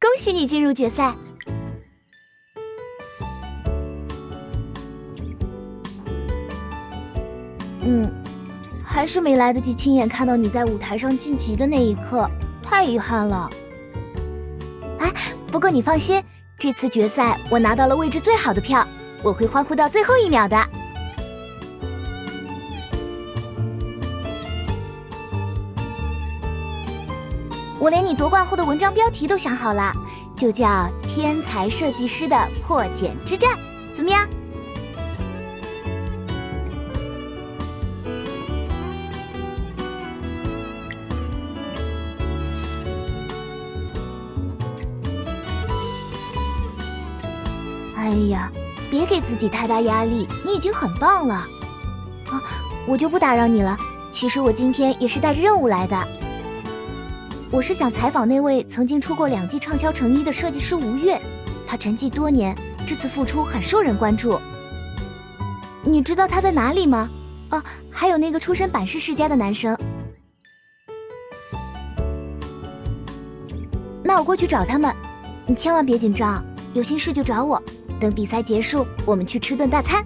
恭喜你进入决赛。还是没来得及亲眼看到你在舞台上晋级的那一刻，太遗憾了。哎，不过你放心，这次决赛我拿到了位置最好的票，我会欢呼到最后一秒的。我连你夺冠后的文章标题都想好了，就叫《天才设计师的破茧之战》，怎么样？哎呀，别给自己太大压力，你已经很棒了。啊，我就不打扰你了。其实我今天也是带着任务来的。我是想采访那位曾经出过2季畅销成衣的设计师吴越，他沉寂多年，这次复出很受人关注。你知道他在哪里吗？哦，还有那个出身板式世家的男生。那我过去找他们，你千万别紧张，有心事就找我。等比赛结束，我们去吃顿大餐。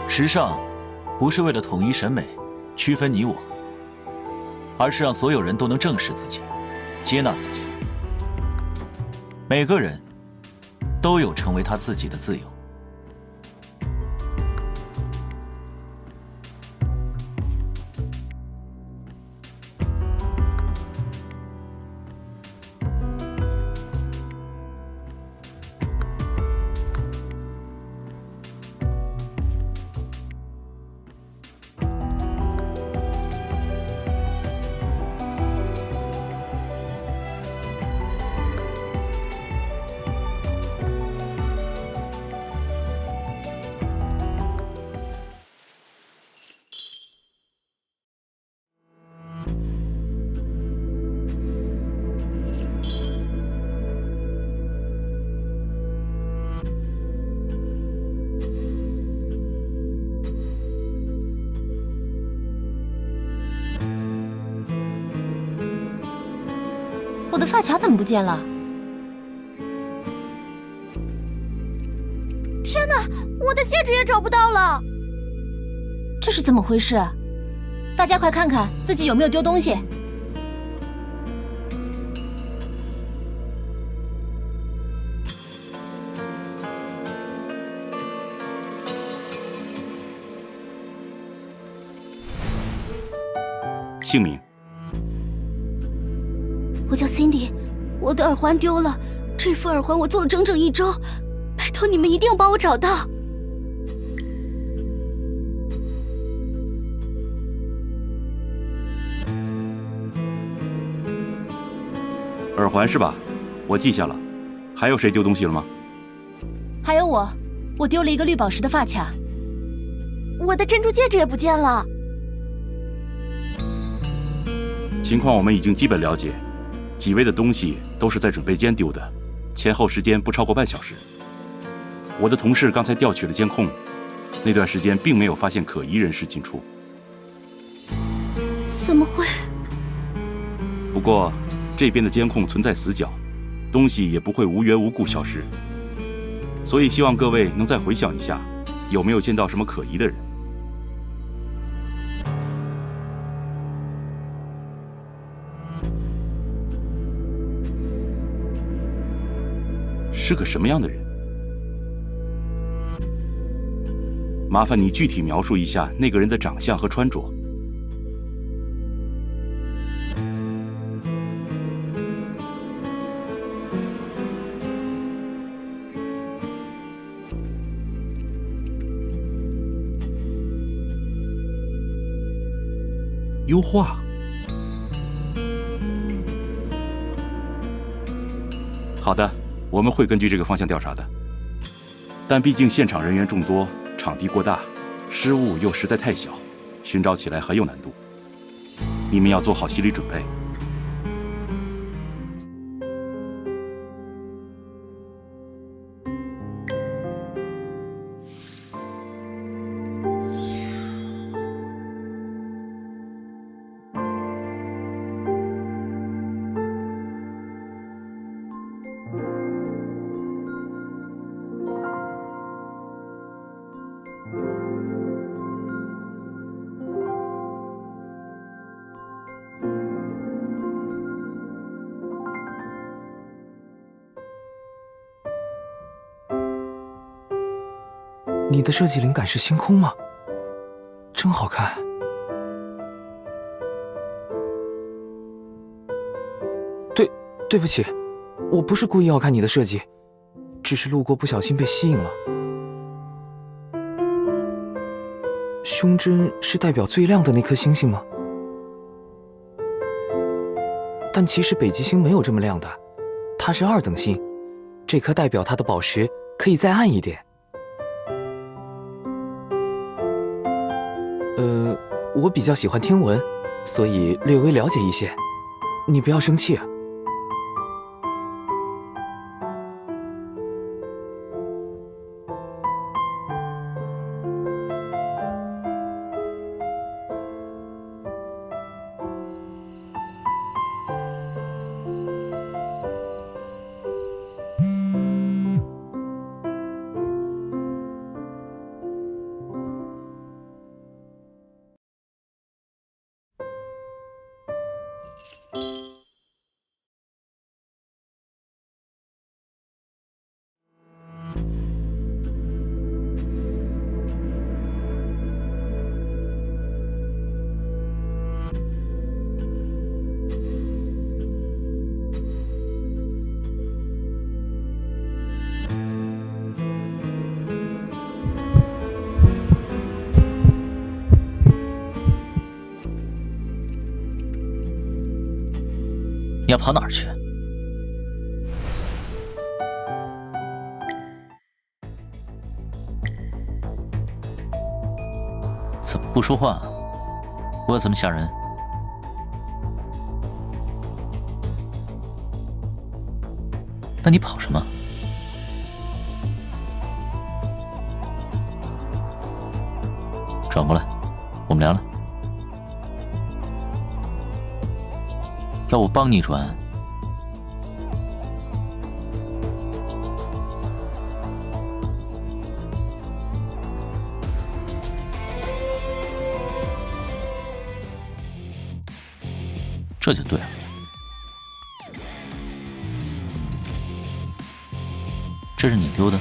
时尚不是为了统一审美、区分你我，而是让所有人都能正视自己、接纳自己。每个人都有成为他自己的自由。我的发卡怎么不见了？天哪，我的戒指也找不到了！这是怎么回事？大家快看看自己有没有丢东西！姓名？我叫 Cindy， 我的耳环丢了，这副耳环我做了整整1周，拜托你们一定要帮我找到。耳环是吧？我记下了。还有谁丢东西了吗？还有我丢了一个绿宝石的发卡。我的珍珠戒指也不见了。情况我们已经基本了解。几位的东西都是在准备间丢的，前后时间不超过半小时。我的同事刚才调取了监控，那段时间并没有发现可疑人士进出。怎么会？不过这边的监控存在死角，东西也不会无缘无故消失。所以希望各位能再回想一下，有没有见到什么可疑的人。是个什么样的人？麻烦你具体描述一下那个人的长相和穿着。优化。好的，我们会根据这个方向调查的。但毕竟现场人员众多，场地过大，失误又实在太小，寻找起来很有难度。你们要做好心理准备。你的设计灵感是星空吗？真好看。对不起，我不是故意要看你的设计，只是路过不小心被吸引了。胸针是代表最亮的那颗星星吗？但其实北极星没有这么亮的，它是2等星，这颗代表它的宝石可以再暗一点。我比较喜欢天文，所以略微了解一些，你不要生气啊。你要跑哪儿去？怎么不说话？我怎么吓人？那你跑什么？转过来，我们聊聊。要我帮你转？这就对了。这是你丢的？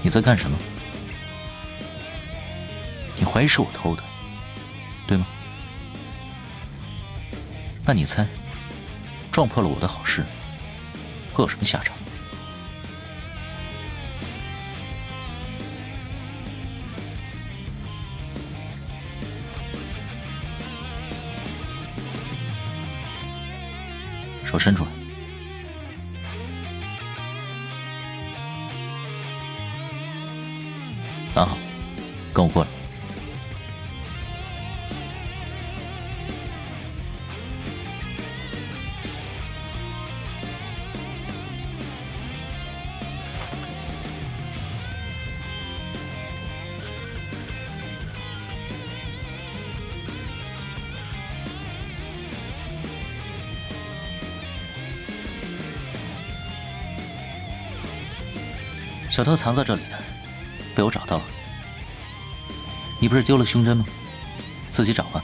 你在干什么？你怀疑是我偷的，对吗？那你猜，撞破了我的好事，会有什么下场？手伸出来。拿好，跟我过来。小偷藏在这里的，被我找到了。你不是丢了胸针吗？自己找吧。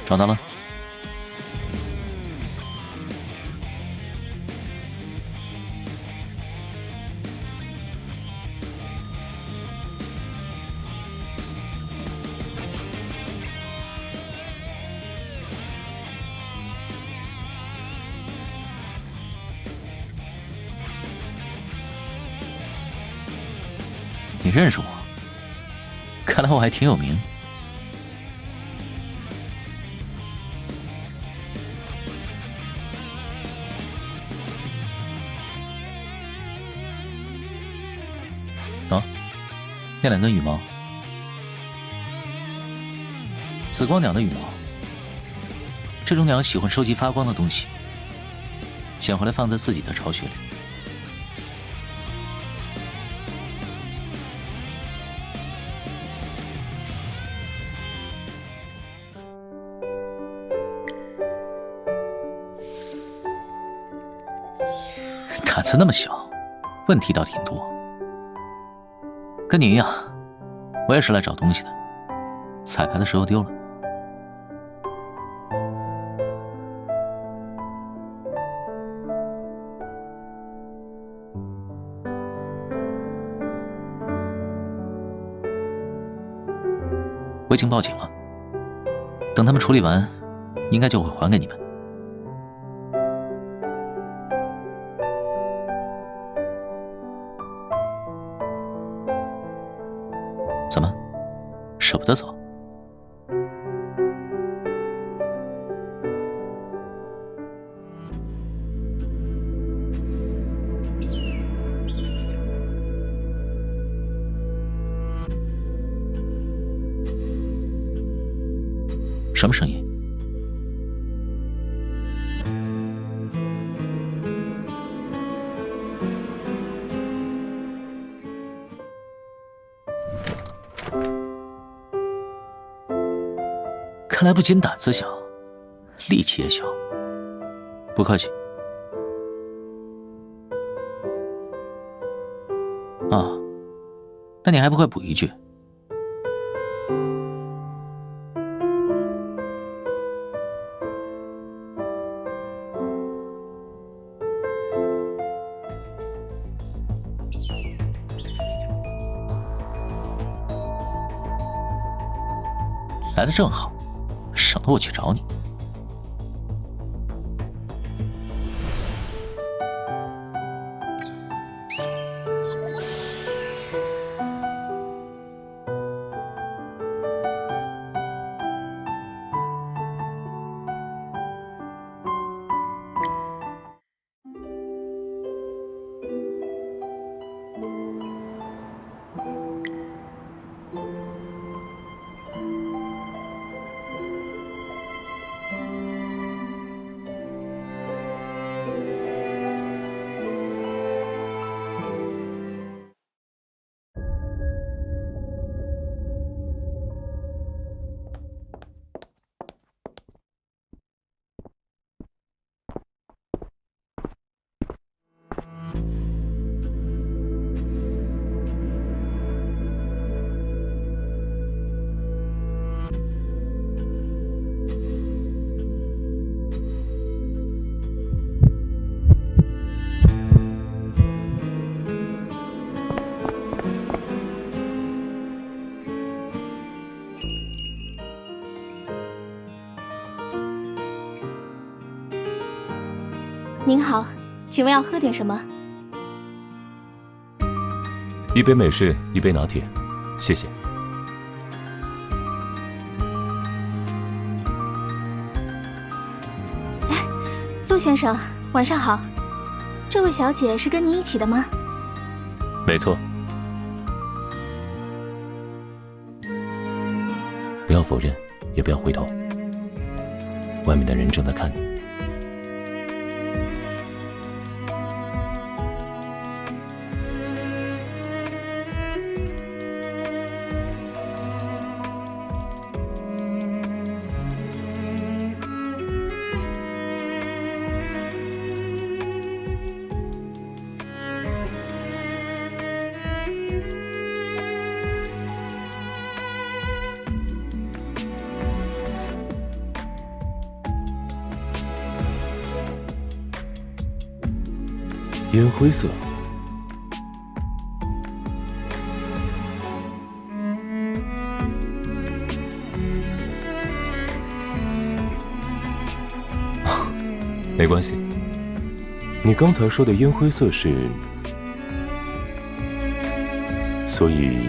找到了。你认识我？看来我还挺有名。啊，那两根羽毛，紫光鸟的羽毛。这种鸟喜欢收集发光的东西，捡回来放在自己的巢穴里。胆子那么小，问题倒挺多。跟你一样，我也是来找东西的，彩排的时候丢了。我已经报警了，等他们处理完，应该就会还给你们。怎么，舍不得走？什么声音？看来不仅胆子小，力气也小。不客气。啊，那你还不快补一句？来的正好，省得我去找你。您好，请问要喝点什么？一杯美式，一杯拿铁，谢谢。陆先生，晚上好。这位小姐是跟您一起的吗？没错。不要否认，也不要回头，外面的人正在看你。烟灰色。没关系。你刚才说的烟灰色是……所以，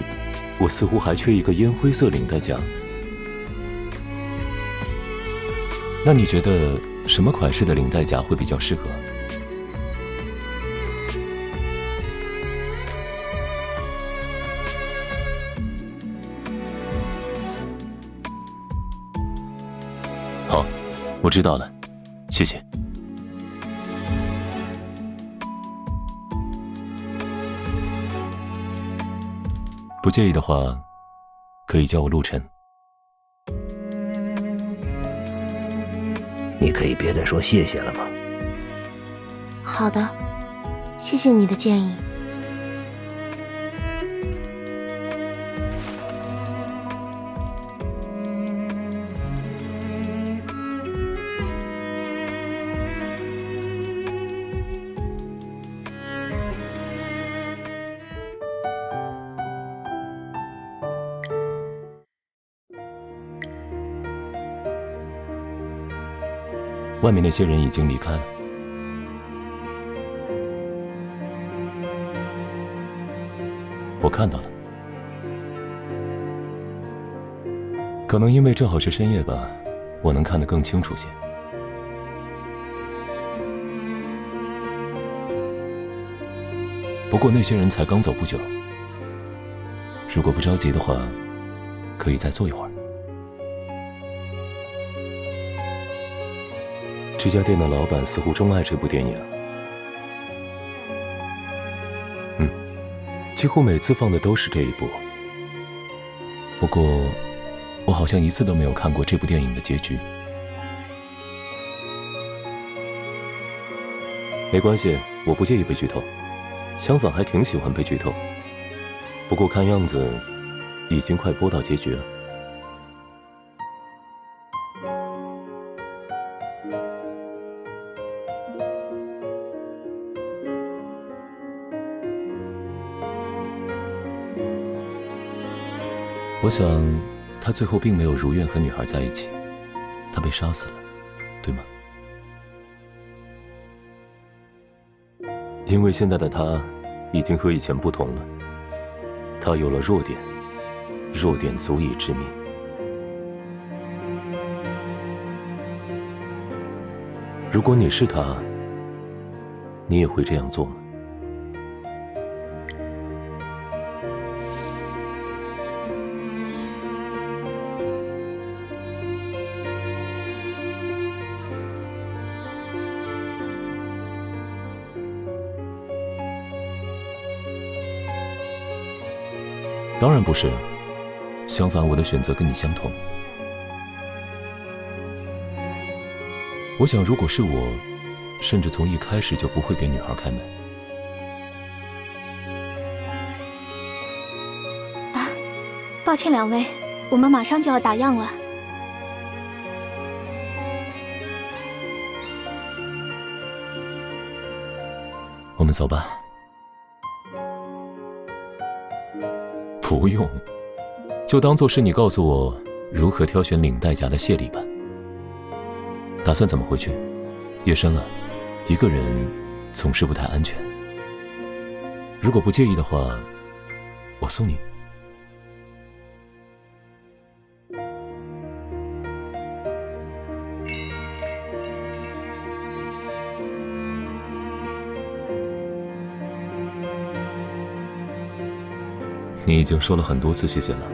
我似乎还缺一个烟灰色领带夹。那你觉得什么款式的领带夹会比较适合？好，我知道了，谢谢。不介意的话，可以叫我陆晨。你可以别再说谢谢了吗？好的，谢谢你的建议。外面那些人已经离开了。我看到了，可能因为正好是深夜吧，我能看得更清楚些。不过那些人才刚走不久，如果不着急的话，可以再坐一会儿。这家店的老板似乎钟爱这部电影。几乎每次放的都是这一部。不过，我好像一次都没有看过这部电影的结局。没关系，我不介意被剧透，相反还挺喜欢被剧透。不过看样子，已经快播到结局了。我想，他最后并没有如愿和女孩在一起，他被杀死了，对吗？因为现在的他已经和以前不同了，他有了弱点，弱点足以致命。如果你是他，你也会这样做吗？当然不是，相反，我的选择跟你相同。我想，如果是我，甚至从一开始就不会给女孩开门。抱歉两位，我们马上就要打烊了。我们走吧。不用，就当做是你告诉我如何挑选领带夹的谢礼吧。打算怎么回去？夜深了，一个人总是不太安全。如果不介意的话，我送你。你已经说了很多次谢谢了。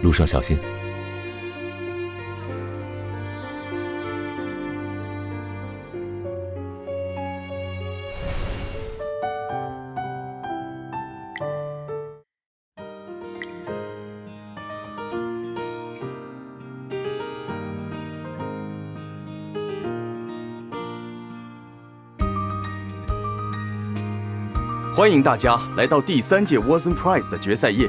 路上小心。欢迎大家来到第3届 Watson Prize 的决赛夜。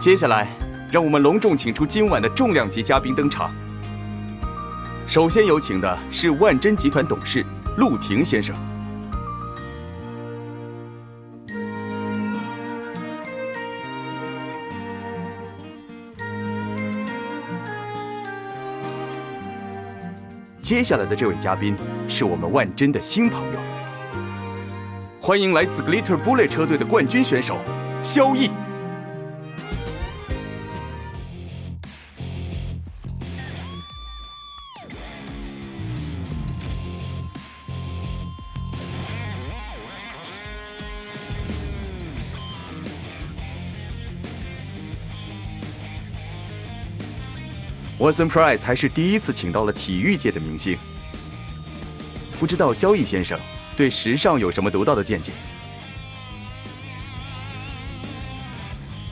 接下来，让我们隆重请出今晚的重量级嘉宾登场。首先有请的是万臻集团董事陆廷先生。接下来的这位嘉宾是我们万臻的新朋友，欢迎来自 Glitter Bullet 车队的冠军选手萧毅。Watson Price 还是第一次请到了体育界的明星，不知道萧毅先生对时尚有什么独到的见解？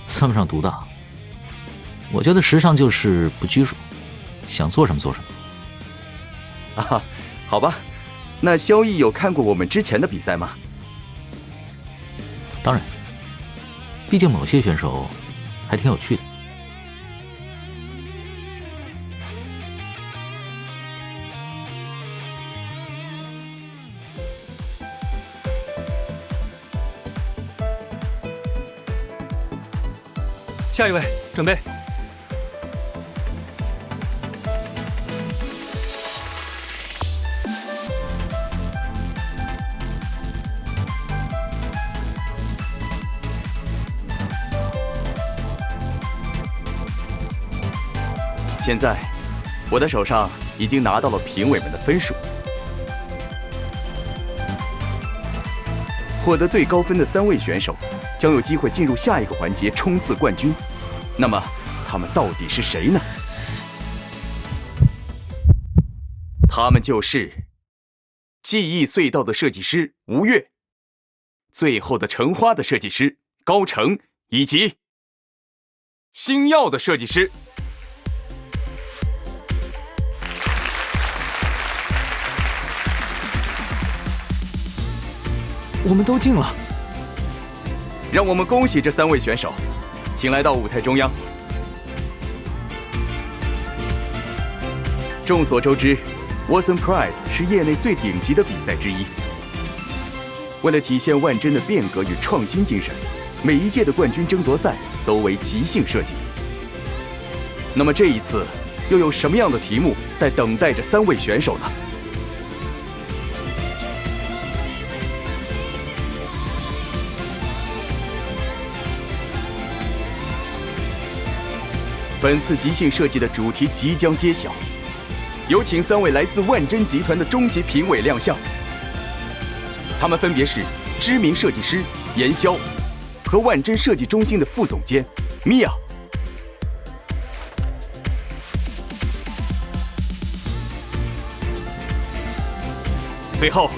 算不上独到，我觉得时尚就是不拘束，想做什么做什么。啊，好吧，那萧毅有看过我们之前的比赛吗？当然，毕竟某些选手还挺有趣的。下一位，准备。现在，我的手上已经拿到了评委们的分数，获得最高分的3位选手将有机会进入下一个环节冲刺冠军。那么，他们到底是谁呢？他们就是记忆隧道的设计师吴越，最后的橙花的设计师高成，以及星耀的设计师。我们都进了。让我们恭喜这3位选手，请来到舞台中央。众所周知 ，Watson Prize 是业内最顶级的比赛之一。为了体现万臻的变革与创新精神，每一届的冠军争夺赛都为即兴设计。那么这一次，又有什么样的题目在等待着3位选手呢？本次即兴设计的主题即将揭晓，有请3位来自万臻集团的终极评委亮相。他们分别是知名设计师严潇和万臻设计中心的副总监米娅。最后，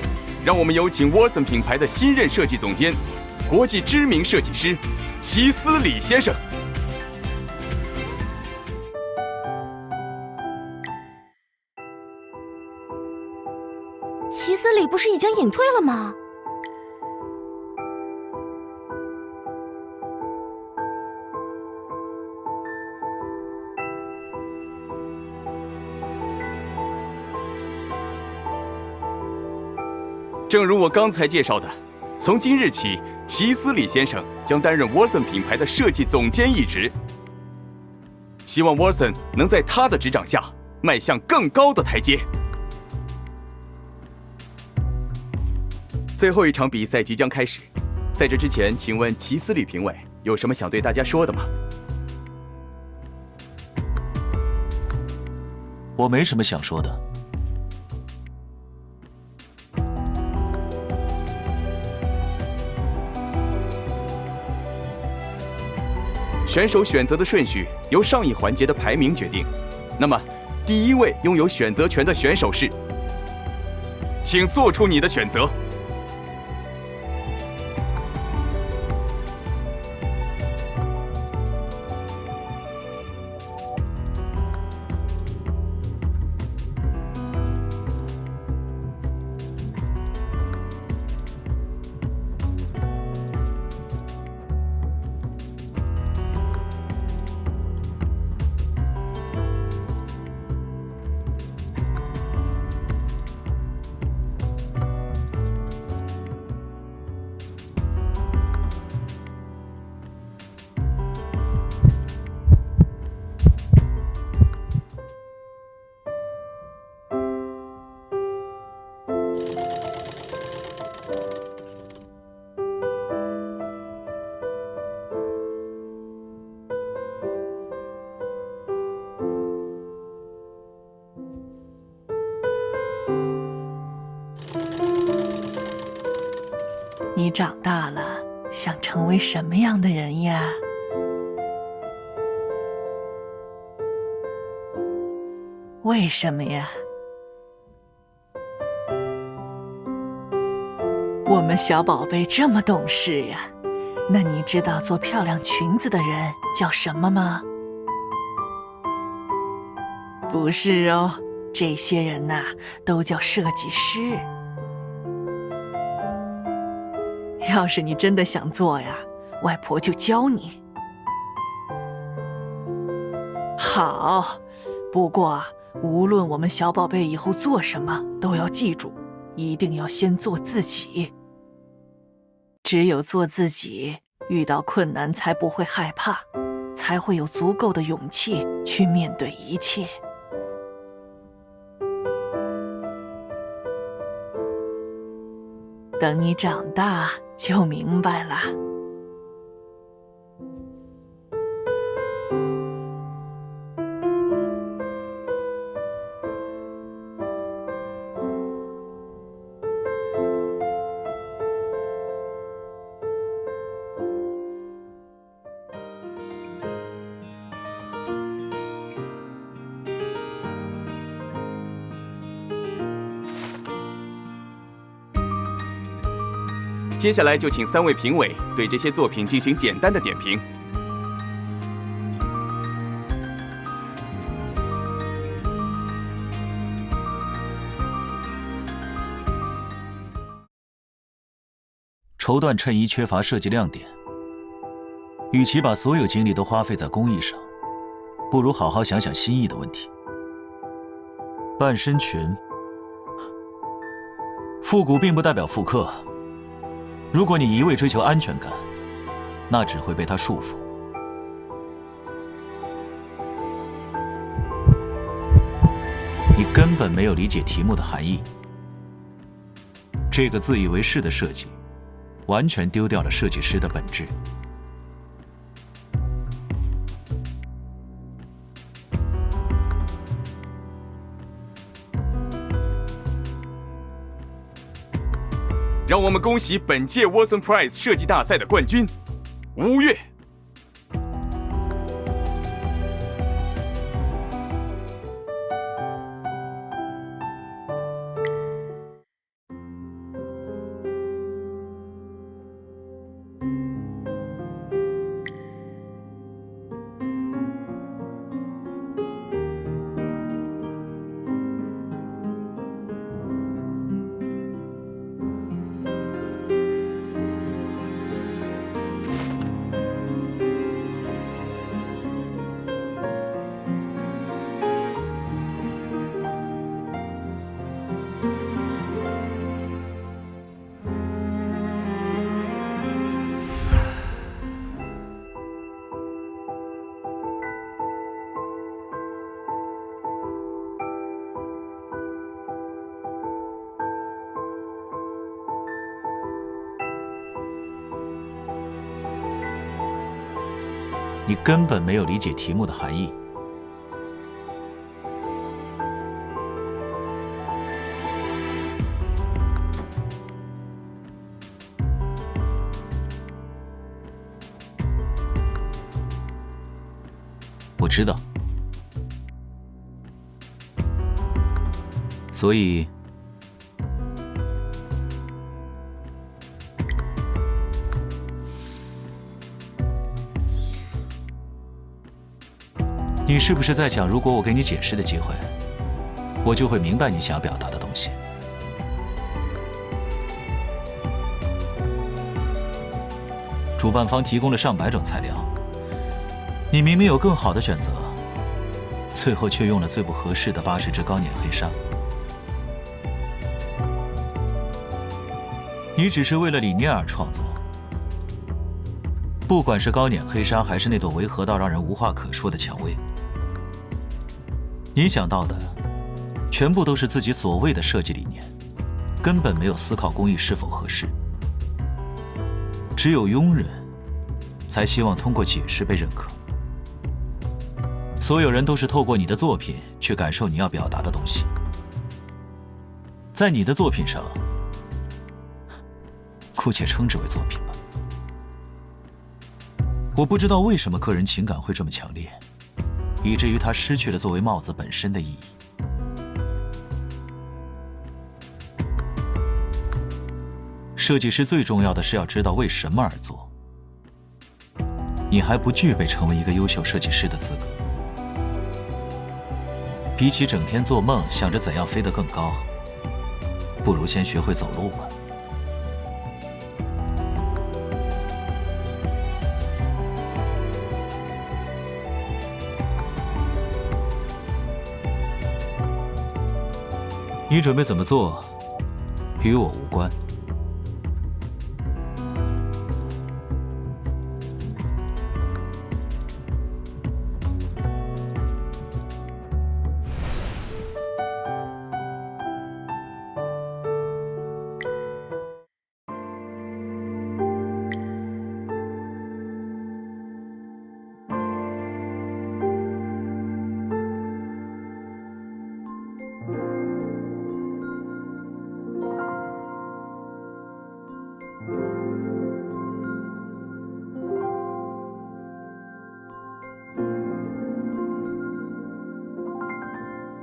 让我们有请 Watson 品牌的新任设计总监、国际知名设计师齐思礼先生。齐思礼不是已经隐退了吗？正如我刚才介绍的，从今日起，齐思礼先生将担任 Watson 品牌的设计总监一职。希望 Watson 能在他的执掌下迈向更高的台阶。最后一场比赛即将开始，在这之前，请问齐思礼评委有什么想对大家说的吗？我没什么想说的。选手选择的顺序由上一环节的排名决定。那么，第1位拥有选择权的选手是，请做出你的选择。你长大了想成为什么样的人呀？为什么呀？我们小宝贝这么懂事呀，那你知道做漂亮裙子的人叫什么吗？不是哦，这些人呐，都叫设计师。要是你真的想做呀，外婆就教你。好，不过无论我们小宝贝以后做什么，都要记住，一定要先做自己。只有做自己，遇到困难才不会害怕，才会有足够的勇气去面对一切。等你长大就明白了。接下来就请3位评委对这些作品进行简单的点评。绸缎衬衣缺乏设计亮点，与其把所有精力都花费在工艺上，不如好好想想新意的问题。半身裙，复古并不代表复刻。如果你一味追求安全感，那只会被它束缚。你根本没有理解题目的含义。这个自以为是的设计，完全丢掉了设计师的本质。让我们恭喜本届 Watson Prize 设计大赛的冠军吴越。你根本没有理解题目的含义。我知道，所以你是不是在想，如果我给你解释的机会，我就会明白你想表达的东西？主办方提供了上百种材料，你明明有更好的选择，最后却用了最不合适的80支高捻黑纱。你只是为了理念而创作，不管是高捻黑纱，还是那朵违和到让人无话可说的蔷薇。你想到的全部都是自己所谓的设计理念，根本没有思考工艺是否合适。只有庸人才希望通过解释被认可。所有人都是透过你的作品去感受你要表达的东西。姑且称之为作品吧。我不知道为什么个人情感会这么强烈，以至于它失去了作为帽子本身的意义。设计师最重要的是要知道为什么而做。你还不具备成为一个优秀设计师的资格。比起整天做梦想着怎样飞得更高，不如先学会走路吧。你准备怎么做，与我无关。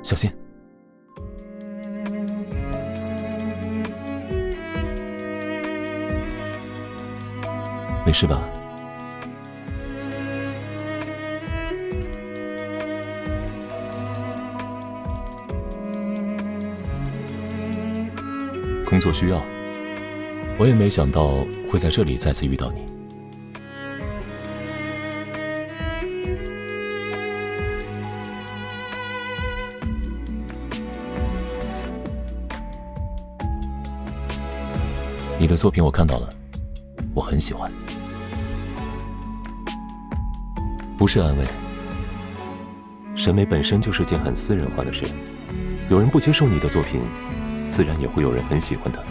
小心！没事吧？工作需要，我也没想到会在这里再次遇到你。你的作品我看到了，我很喜欢。不是安慰，审美本身就是件很私人化的事，有人不接受你的作品，自然也会有人很喜欢它。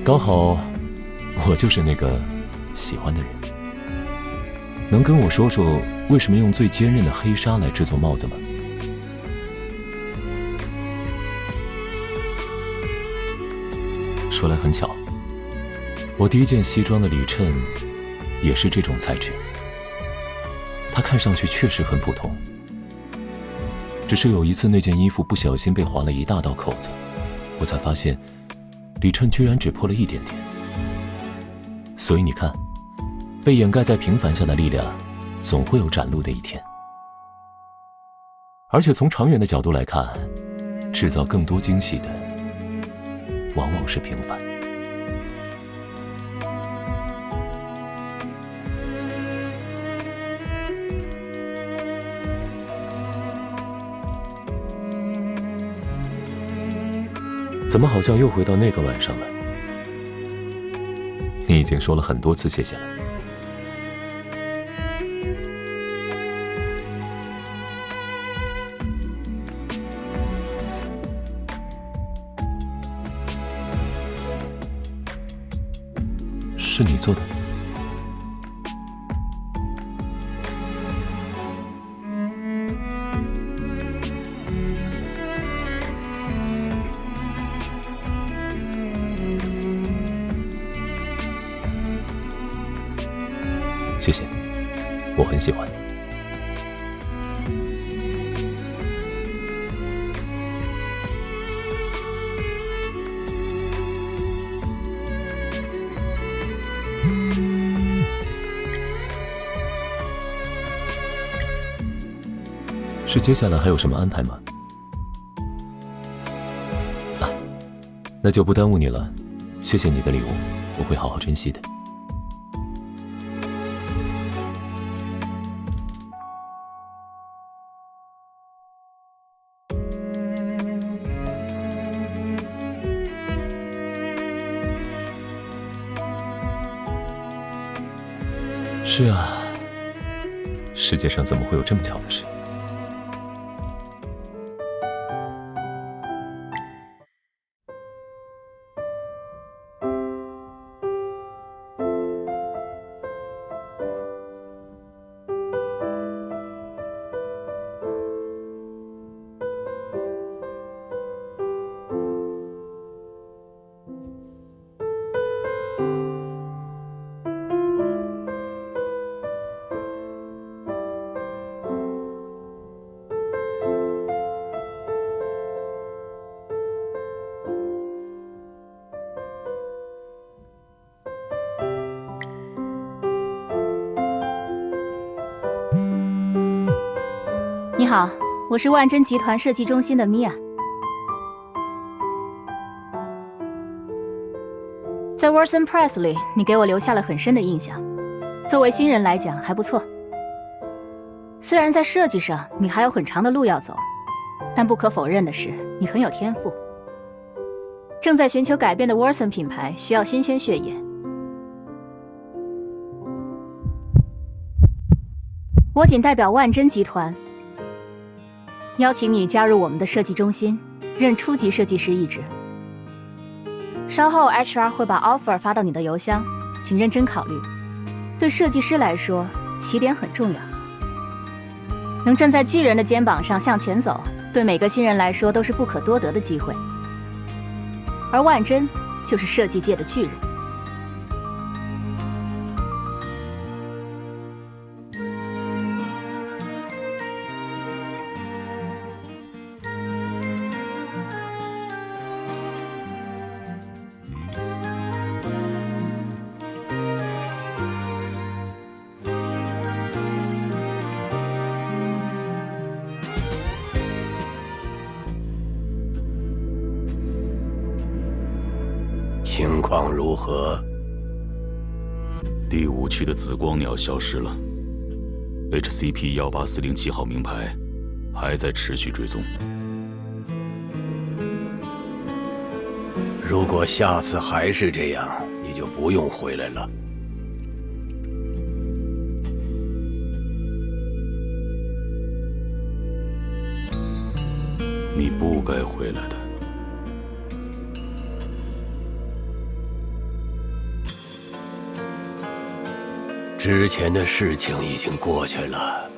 刚好，我就是那个喜欢的人。能跟我说说为什么用最坚韧的黑纱来制作帽子吗？说来很巧，我第一件西装的里衬也是这种材质。它看上去确实很普通，只是有一次那件衣服不小心被划了一大道口子，我才发现里衬居然只破了一点点。所以你看，被掩盖在平凡下的力量总会有展露的一天。而且从长远的角度来看，制造更多惊喜的往往是平凡。怎么好像又回到那个晚上了？你已经说了很多次谢谢了。是你做的？谢谢，我很喜欢。是接下来还有什么安排吗？啊，那就不耽误你了。谢谢你的礼物，我会好好珍惜的。是啊，世界上怎么会有这么巧的事？你好，我是万臻集团设计中心的米娅。在 Watson Press 里，你给我留下了很深的印象。作为新人来讲，还不错。虽然在设计上你还有很长的路要走，但不可否认的是，你很有天赋。正在寻求改变的 Watson 品牌需要新鲜血液。我仅代表万臻集团，邀请你加入我们的设计中心，任初级设计师一职。稍后 HR 会把 offer 发到你的邮箱，请认真考虑。对设计师来说，起点很重要。能站在巨人的肩膀上向前走，对每个新人来说都是不可多得的机会。而万臻就是设计界的巨人。情况如何？第5区的紫光鸟消失了 ，HCP-18407号名牌还在持续追踪。如果下次还是这样，你就不用回来了。你不该回来的。之前的事情已经过去了，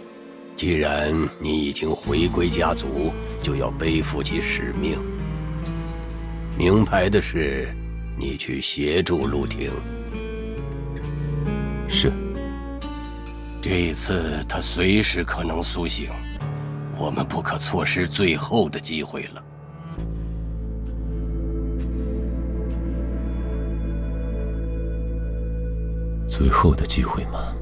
既然你已经回归家族，就要背负起使命。名牌的事，你去协助陆廷。是。这一次他随时可能苏醒，我们不可错失最后的机会了。最后的机会吗？